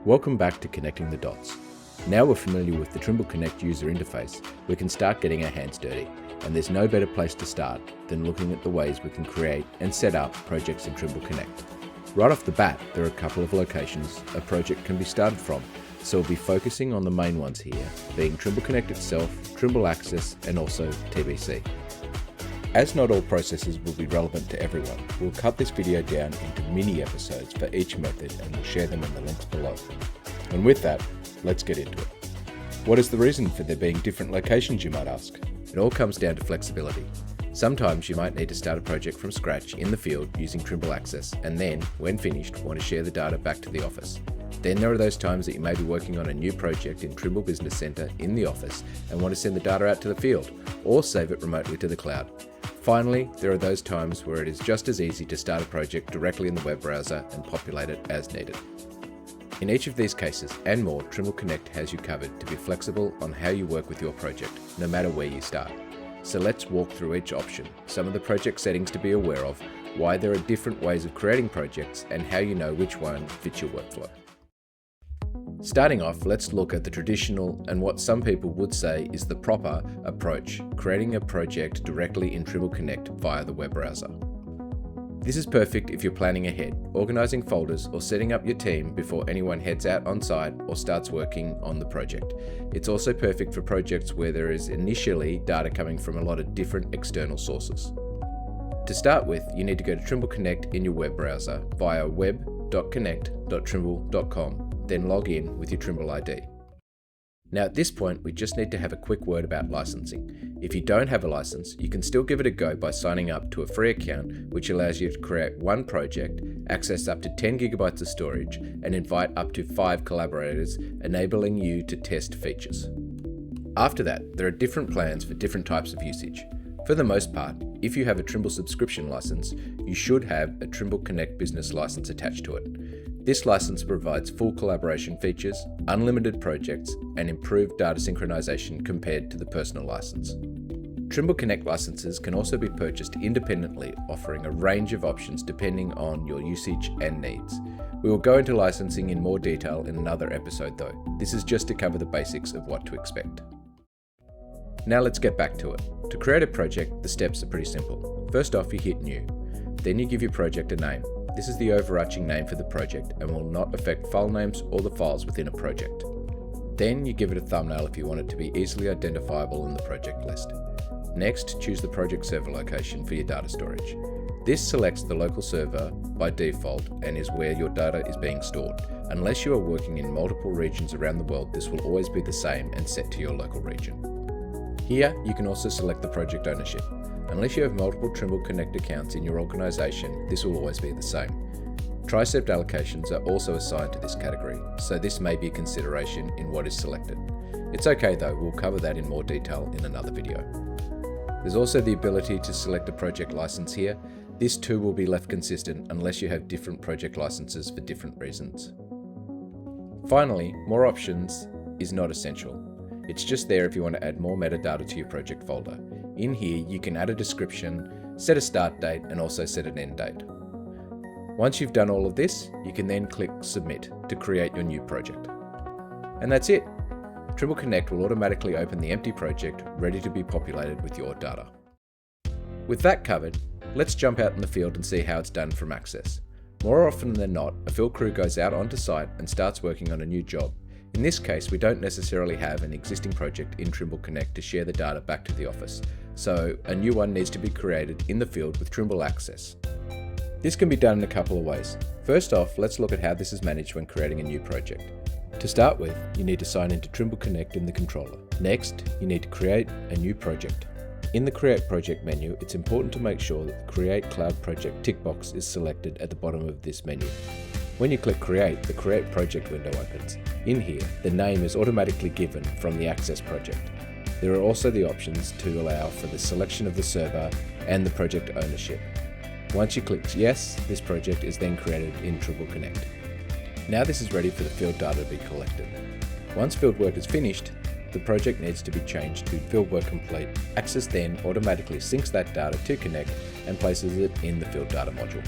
Welcome back to Connecting the Dots. Now we're familiar with the Trimble Connect user interface, we can start getting our hands dirty, and there's no better place to start than looking at the ways we can create and set up projects in Trimble Connect. Right off the bat, there are a couple of locations a project can be started from, so we'll be focusing on the main ones here, being Trimble Connect itself, Trimble Access, and also TBC. As not all processes will be relevant to everyone, we'll cut this video down into mini episodes for each method and we'll share them in the links below. And with that, let's get into it. What is the reason for there being different locations, you might ask? It all comes down to flexibility. Sometimes you might need to start a project from scratch in the field using Trimble Access and then, when finished, want to share the data back to the office. Then there are those times that you may be working on a new project in Trimble Business Center in the office and want to send the data out to the field or save it remotely to the cloud. Finally, there are those times where it is just as easy to start a project directly in the web browser and populate it as needed. In each of these cases and more, Trimble Connect has you covered to be flexible on how you work with your project, no matter where you start. So let's walk through each option, some of the project settings to be aware of, why there are different ways of creating projects, and how you know which one fits your workflow. Starting off, let's look at the traditional and what some people would say is the proper approach, creating a project directly in Trimble Connect via the web browser. This is perfect if you're planning ahead, organizing folders or setting up your team before anyone heads out on site or starts working on the project. It's also perfect for projects where there is initially data coming from a lot of different external sources. To start with, you need to go to Trimble Connect in your web browser via web.connect.trimble.com. Then log in with your Trimble ID. Now at this point, we just need to have a quick word about licensing. If you don't have a license, you can still give it a go by signing up to a free account, which allows you to create one project, access up to 10 gigabytes of storage, and invite up to 5 collaborators, enabling you to test features. After that, there are different plans for different types of usage. For the most part, if you have a Trimble subscription license, you should have a Trimble Connect business license attached to it. This license provides full collaboration features, unlimited projects, and improved data synchronization compared to the personal license. Trimble Connect licenses can also be purchased independently, offering a range of options depending on your usage and needs. We will go into licensing in more detail in another episode though. This is just to cover the basics of what to expect. Now let's get back to it. To create a project, the steps are pretty simple. First off, you hit New. Then you give your project a name. This is the overarching name for the project and will not affect file names or the files within a project. Then you give it a thumbnail if you want it to be easily identifiable in the project list. Next, choose the project server location for your data storage. This selects the local server by default and is where your data is being stored. Unless you are working in multiple regions around the world, this will always be the same and set to your local region. Here, you can also select the project ownership. Unless you have multiple Trimble Connect accounts in your organization, this will always be the same. Tricept allocations are also assigned to this category, so this may be a consideration in what is selected. It's okay though, we'll cover that in more detail in another video. There's also the ability to select a project license here. This too will be left consistent unless you have different project licenses for different reasons. Finally, more options is not essential. It's just there if you want to add more metadata to your project folder. In here, you can add a description, set a start date, and also set an end date. Once you've done all of this, you can then click Submit to create your new project. And that's it. Trimble Connect will automatically open the empty project, ready to be populated with your data. With that covered, let's jump out in the field and see how it's done from Access. More often than not, a field crew goes out onto site and starts working on a new job. In this case, we don't necessarily have an existing project in Trimble Connect to share the data back to the office, so a new one needs to be created in the field with Trimble Access. This can be done in a couple of ways. First off, let's look at how this is managed when creating a new project. To start with, you need to sign into Trimble Connect in the controller. Next, you need to create a new project. In the Create Project menu, it's important to make sure that the Create Cloud Project tick box is selected at the bottom of this menu. When you click Create, the Create Project window opens. In here, the name is automatically given from the Access project. There are also the options to allow for the selection of the server and the project ownership. Once you click Yes, this project is then created in Trimble Connect. Now this is ready for the field data to be collected. Once field work is finished, the project needs to be changed to field work complete. Access then automatically syncs that data to Connect and places it in the field data module.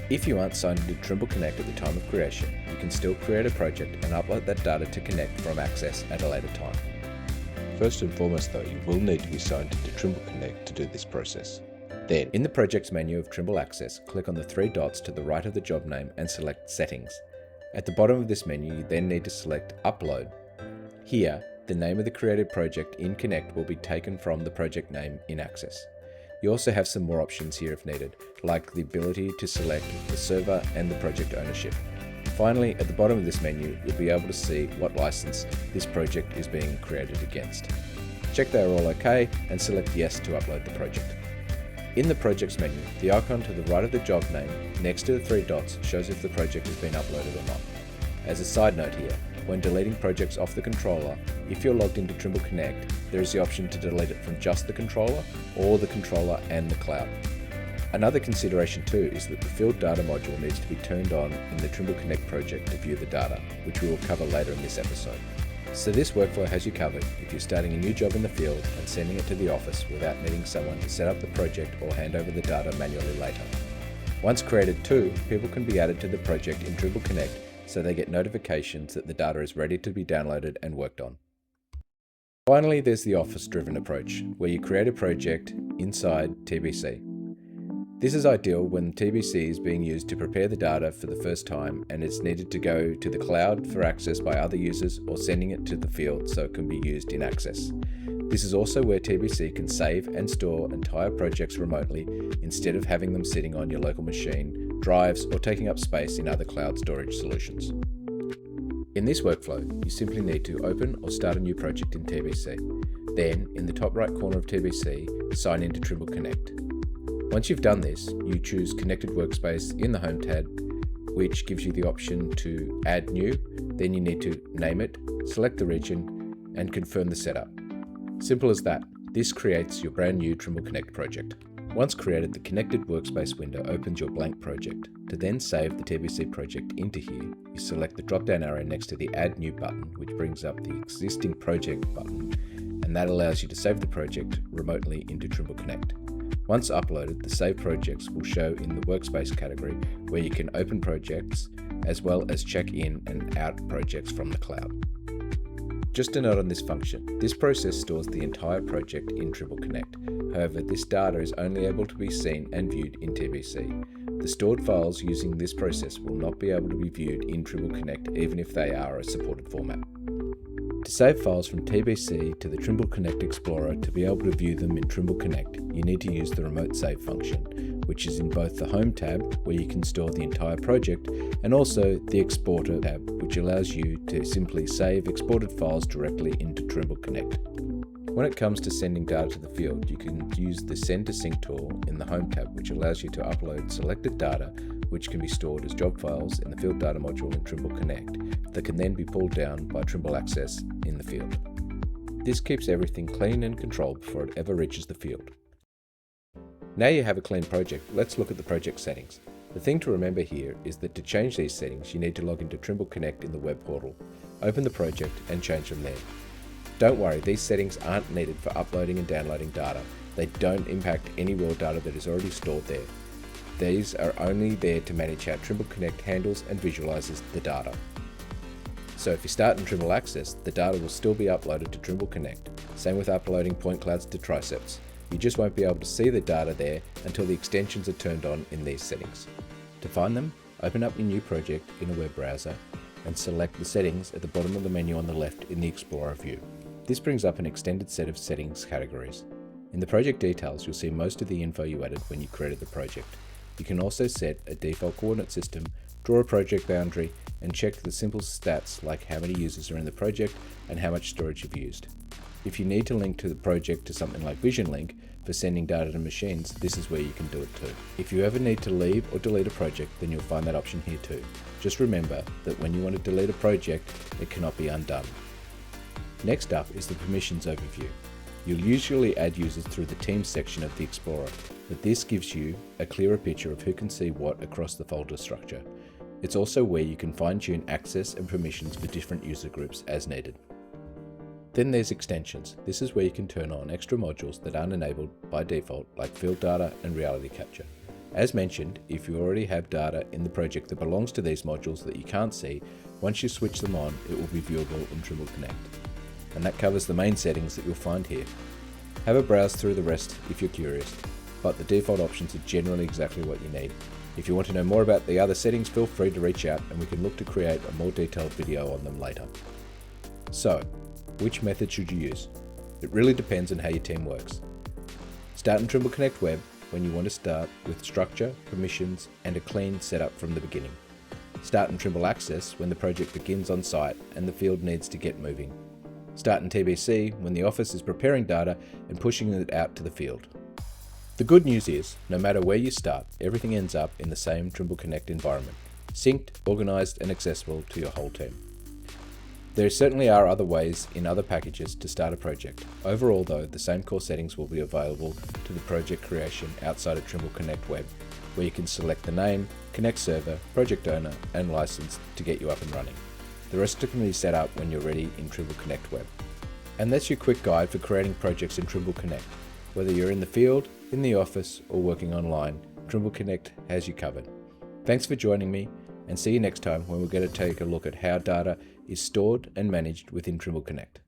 If you aren't signed into Trimble Connect at the time of creation, you can still create a project and upload that data to Connect from Access at a later time. First and foremost though, you will need to be signed into Trimble Connect to do this process. Then, in the Projects menu of Trimble Access, click on the three dots to the right of the job name and select Settings. At the bottom of this menu, you then need to select Upload. Here, the name of the created project in Connect will be taken from the project name in Access. You also have some more options here if needed, like the ability to select the server and the project ownership. Finally, at the bottom of this menu, you'll be able to see what license this project is being created against. Check they are all okay and select Yes to upload the project. In the Projects menu, the icon to the right of the job name next to the three dots shows if the project has been uploaded or not. As a side note here, when deleting projects off the controller, if you're logged into Trimble Connect, there is the option to delete it from just the controller or the controller and the cloud. Another consideration too is that the field data module needs to be turned on in the Trimble Connect project to view the data, which we will cover later in this episode. So this workflow has you covered if you're starting a new job in the field and sending it to the office without needing someone to set up the project or hand over the data manually later. Once created too, people can be added to the project in Trimble Connect so they get notifications that the data is ready to be downloaded and worked on. Finally, there's the office-driven approach, where you create a project inside TBC. This is ideal when TBC is being used to prepare the data for the first time and it's needed to go to the cloud for access by other users or sending it to the field so it can be used in Access. This is also where TBC can save and store entire projects remotely instead of having them sitting on your local machine, drives, or taking up space in other cloud storage solutions. In this workflow, you simply need to open or start a new project in TBC. Then, in the top right corner of TBC, sign into Trimble Connect. Once you've done this, you choose Connected Workspace in the Home tab, which gives you the option to add new. Then you need to name it, select the region, and confirm the setup. Simple as that. This creates your brand new Trimble Connect project. Once created, the Connected Workspace window opens your blank project. To then save the TBC project into here, you select the drop-down arrow next to the Add New button, which brings up the existing project button, and that allows you to save the project remotely into Trimble Connect. Once uploaded, the saved projects will show in the Workspace category where you can open projects as well as check in and out projects from the cloud. Just a note on this function, this process stores the entire project in Trimble Connect. However, this data is only able to be seen and viewed in TBC. The stored files using this process will not be able to be viewed in Trimble Connect even if they are a supported format. To save files from TBC to the Trimble Connect Explorer to be able to view them in Trimble Connect, you need to use the Remote Save function, which is in both the Home tab, where you can store the entire project, and also the Exporter tab, which allows you to simply save exported files directly into Trimble Connect. When it comes to sending data to the field, you can use the Send to Sync tool in the Home tab, which allows you to upload selected data, which can be stored as job files in the Field Data module in Trimble Connect, that can then be pulled down by Trimble Access in the field. This keeps everything clean and controlled before it ever reaches the field. Now you have a clean project, let's look at the project settings. The thing to remember here is that to change these settings, you need to log into Trimble Connect in the web portal, open the project and change them there. Don't worry, these settings aren't needed for uploading and downloading data. They don't impact any raw data that is already stored there. These are only there to manage how Trimble Connect handles and visualizes the data. So if you start in Trimble Access, the data will still be uploaded to Trimble Connect. Same with uploading point clouds to Triceps. You just won't be able to see the data there until the extensions are turned on in these settings. To find them, open up your new project in a web browser and select the settings at the bottom of the menu on the left in the Explorer view. This brings up an extended set of settings categories. In the project details, you'll see most of the info you added when you created the project. You can also set a default coordinate system, draw a project boundary, and check the simple stats like how many users are in the project and how much storage you've used. If you need to link to the project to something like Vision Link for sending data to machines, this is where you can do it too. If you ever need to leave or delete a project, then you'll find that option here too. Just remember that when you want to delete a project, it cannot be undone. Next up is the permissions overview. You'll usually add users through the Teams section of the Explorer, but this gives you a clearer picture of who can see what across the folder structure. It's also where you can fine-tune access and permissions for different user groups as needed. Then there's extensions. This is where you can turn on extra modules that aren't enabled by default, like field data and reality capture. As mentioned, if you already have data in the project that belongs to these modules that you can't see, once you switch them on, it will be viewable in Trimble Connect. And that covers the main settings that you'll find here. Have a browse through the rest if you're curious, but the default options are generally exactly what you need. If you want to know more about the other settings, feel free to reach out and we can look to create a more detailed video on them later. So, which method should you use? It really depends on how your team works. Start in Trimble Connect Web when you want to start with structure, permissions, and a clean setup from the beginning. Start in Trimble Access when the project begins on site and the field needs to get moving. Start in TBC when the office is preparing data and pushing it out to the field. The good news is, no matter where you start, everything ends up in the same Trimble Connect environment, synced, organised and accessible to your whole team. There certainly are other ways in other packages to start a project. Overall though, the same core settings will be available to the project creation outside of Trimble Connect Web, where you can select the name, Connect server, project owner and license to get you up and running. The rest can be set up when you're ready in Trimble Connect Web. And that's your quick guide for creating projects in Trimble Connect. Whether you're in the field, in the office or working online, Trimble Connect has you covered. Thanks for joining me, and see you next time when we're going to take a look at how data is stored and managed within Trimble Connect.